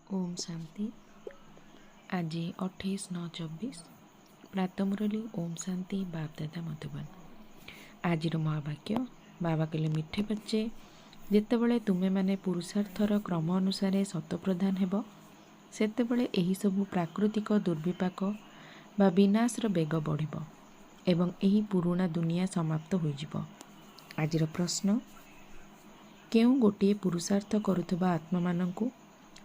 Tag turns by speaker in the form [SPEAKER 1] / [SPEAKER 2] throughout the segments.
[SPEAKER 1] ओम शांति। आज 28/9/24 प्रातमुरली ओम शांति बापदादा मधुबन। आज महावाक्य बाबा कहले मिठे बच्चे जितेबले तुमे माने पुरुषार्थर क्रम अनुसार शतप्रधान हेब सेतेबले एही सबु प्राकृतिक दुर्विपाक बा विनाशर बेग बढ़िब एवं एही पुराणा दुनिया समाप्त होइजिब। आजिर प्रश्न केउ गोटे पुरुषार्थ करुथबा आत्मा मानंकु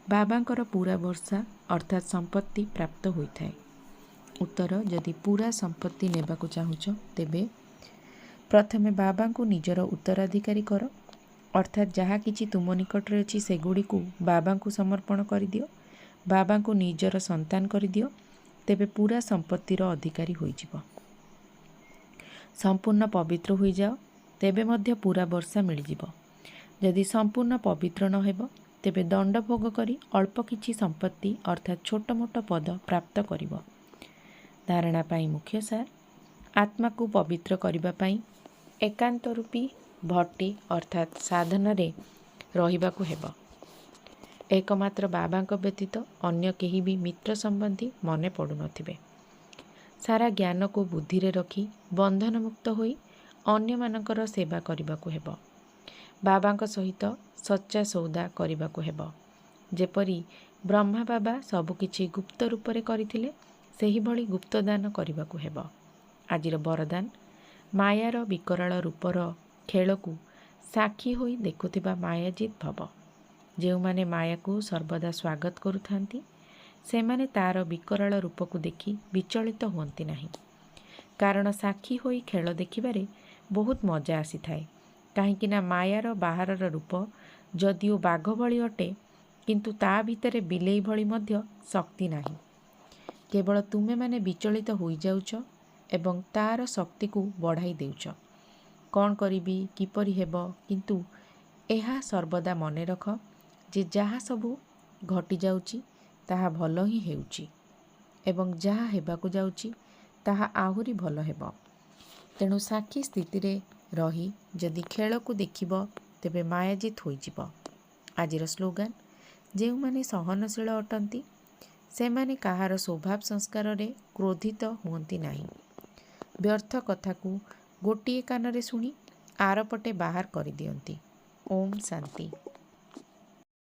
[SPEAKER 1] बाबांकर पूरा वर्षा अर्थात संपत्ति प्राप्त होइथाए। उत्तर जदि पूरा संपत्ति नेबाकु चाहुछ तेबे प्रथमे बाबांकु निजर उत्तराधिकारी कर अर्थात जहा किछि तुम निकटरे अछि सेगुड़िकु बाबांकु समर्पण करिदियो, बाबांकु निजर संतान करिदियो, तेबे पूरा संपत्तिर अधिकारी होइजिब। संपूर्ण पवित्र होई जाओ तेबे मध्य पूरा वर्षा मिलिजिब। जदि संपूर्ण पवित्र न हेब तेबे दंड भोग करी अल्प किछि संपत्ति अर्थात छोट मोट पद प्राप्त करिब। धारणा पाई मुख्य सार आत्मा को पवित्र करिबा पाई एकांत रूपी भट्टी अर्थात साधन रे रहिबाकु हेब। एकमात्र बाबांक व्यतीत अन्य केही भी मित्र संबंधी मने पड़ु नथिबे। सारा ज्ञान को बुद्धि रे रखी बंधन मुक्त होई अन्य मानकर सेवा करिबाकु हेब। बाबांक सहित सच्चा सौदा करिबाकु हेब। जेपरी ब्रह्मा बाबा सबकिछि गुप्त रूप रे करिथिले सेही भली गुप्त दान करिबाकु हेब। आजिर वरदान मायार विकराल रूपर खेलकु साक्षी होई देखुथिबा मायाजित भव। जेउ माने माया को सर्वदा स्वागत करुथांती से माने तार विकराल रूप को देखि विचलित हुअंती नहीं। कारण साक्षी होई खेल देखिबारे बहुत मजा आसी थाए। काहेकि ना मायार बाहरर रूप जदिओ बाघ भली अटे किंतु ता भितरे बिलेई भली मध्य शक्ति नाही। केवल तुमे माने विचलित होई जाउछ एवं तार शक्ति को बढ़ाई देउछ। कौन करिबी किपरि हेब किंतु एहा सर्वदा मने रख जे जहा सबु घटी जाउची ताहा भल ही हेउची एवं जहा हेबाकु जाउची ताहा आहुरी भल हेब। तेणु साक्षी स्थिति रे रही जदि खेल को देखिब तेबे मायाजित होइजिब। आजिर स्लोगान जेउ माने सहनशील अटंती से माने काहार स्वभाव संस्कार रे क्रोधित हुअंती नाही। व्यर्थ कथा को गोटिए कान रे सुनी आरपटे बाहर करि दियंती। ओम शांति।